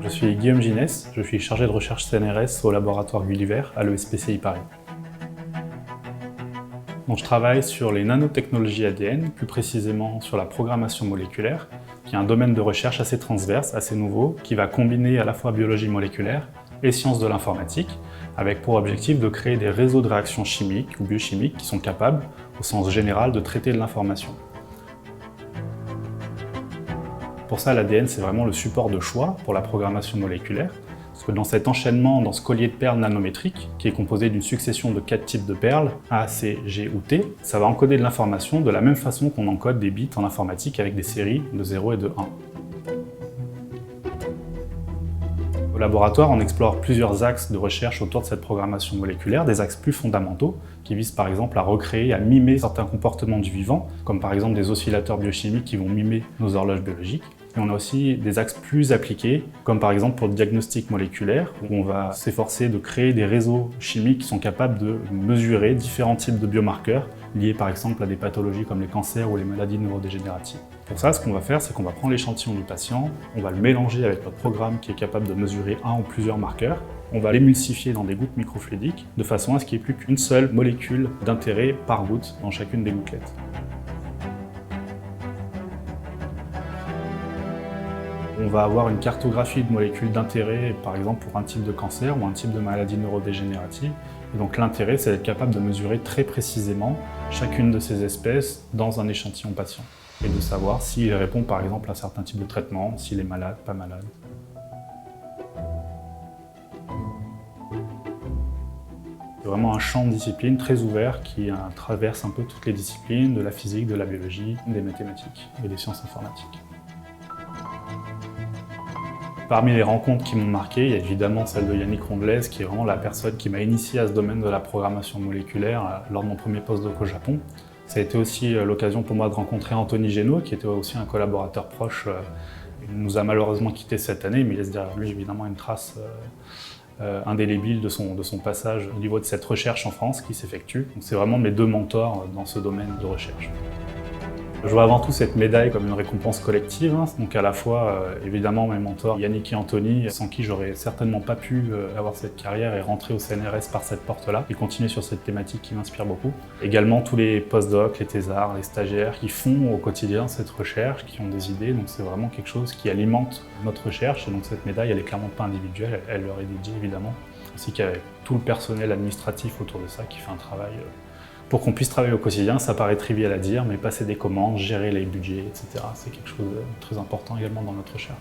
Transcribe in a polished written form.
Je suis Guillaume Ginès, je suis chargé de recherche CNRS au laboratoire Gulliver à l'ESPCI Paris. Donc, je travaille sur les nanotechnologies ADN, plus précisément sur la programmation moléculaire, qui est un domaine de recherche assez transverse, assez nouveau, qui va combiner à la fois biologie moléculaire et sciences de l'informatique, avec pour objectif de créer des réseaux de réactions chimiques ou biochimiques qui sont capables, au sens général, de traiter de l'information. Pour ça, l'ADN, c'est vraiment le support de choix pour la programmation moléculaire, parce que dans cet enchaînement, dans ce collier de perles nanométriques, qui est composé d'une succession de 4 types de perles, A, C, G ou T, ça va encoder de l'information de la même façon qu'on encode des bits en informatique avec des séries de 0 et de 1. Au laboratoire, on explore plusieurs axes de recherche autour de cette programmation moléculaire, des axes plus fondamentaux, qui visent par exemple à recréer, à mimer certains comportements du vivant, comme par exemple des oscillateurs biochimiques qui vont mimer nos horloges biologiques. Et on a aussi des axes plus appliqués, comme par exemple pour le diagnostic moléculaire, où on va s'efforcer de créer des réseaux chimiques qui sont capables de mesurer différents types de biomarqueurs, liés par exemple à des pathologies comme les cancers ou les maladies neurodégénératives. Pour ça, ce qu'on va faire, c'est qu'on va prendre l'échantillon du patient, on va le mélanger avec notre programme qui est capable de mesurer un ou plusieurs marqueurs, on va l'émulsifier dans des gouttes microfluidiques, de façon à ce qu'il n'y ait plus qu'une seule molécule d'intérêt par goutte dans chacune des gouttelettes. On va avoir une cartographie de molécules d'intérêt, par exemple pour un type de cancer ou un type de maladie neurodégénérative. Et donc l'intérêt, c'est d'être capable de mesurer très précisément chacune de ces espèces dans un échantillon patient. Et de savoir s'il répond par exemple à certains types de traitements, s'il est malade, pas malade. C'est vraiment un champ de discipline très ouvert qui traverse un peu toutes les disciplines, de la physique, de la biologie, des mathématiques et des sciences informatiques. Parmi les rencontres qui m'ont marqué, il y a évidemment celle de Yannick Rondelez, qui est vraiment la personne qui m'a initié à ce domaine de la programmation moléculaire lors de mon premier postdoc au Japon. Ça a été aussi l'occasion pour moi de rencontrer Anthony Génaud, qui était aussi un collaborateur proche. Il nous a malheureusement quittés cette année, mais il laisse derrière lui évidemment une trace indélébile de son passage au niveau de cette recherche en France qui s'effectue. Donc c'est vraiment mes deux mentors dans ce domaine de recherche. Je vois avant tout cette médaille comme une récompense collective, donc à la fois évidemment mes mentors Yannick et Anthony, sans qui j'aurais certainement pas pu avoir cette carrière et rentrer au CNRS par cette porte-là, et continuer sur cette thématique qui m'inspire beaucoup. Également tous les postdocs, les thésards, les stagiaires qui font au quotidien cette recherche, qui ont des idées, donc c'est vraiment quelque chose qui alimente notre recherche, et donc cette médaille elle est clairement pas individuelle, elle leur est dédiée évidemment, ainsi qu'avec tout le personnel administratif autour de ça qui fait un travail pour qu'on puisse travailler au quotidien. Ça paraît trivial à dire, mais passer des commandes, gérer les budgets, etc., c'est quelque chose de très important également dans notre recherche.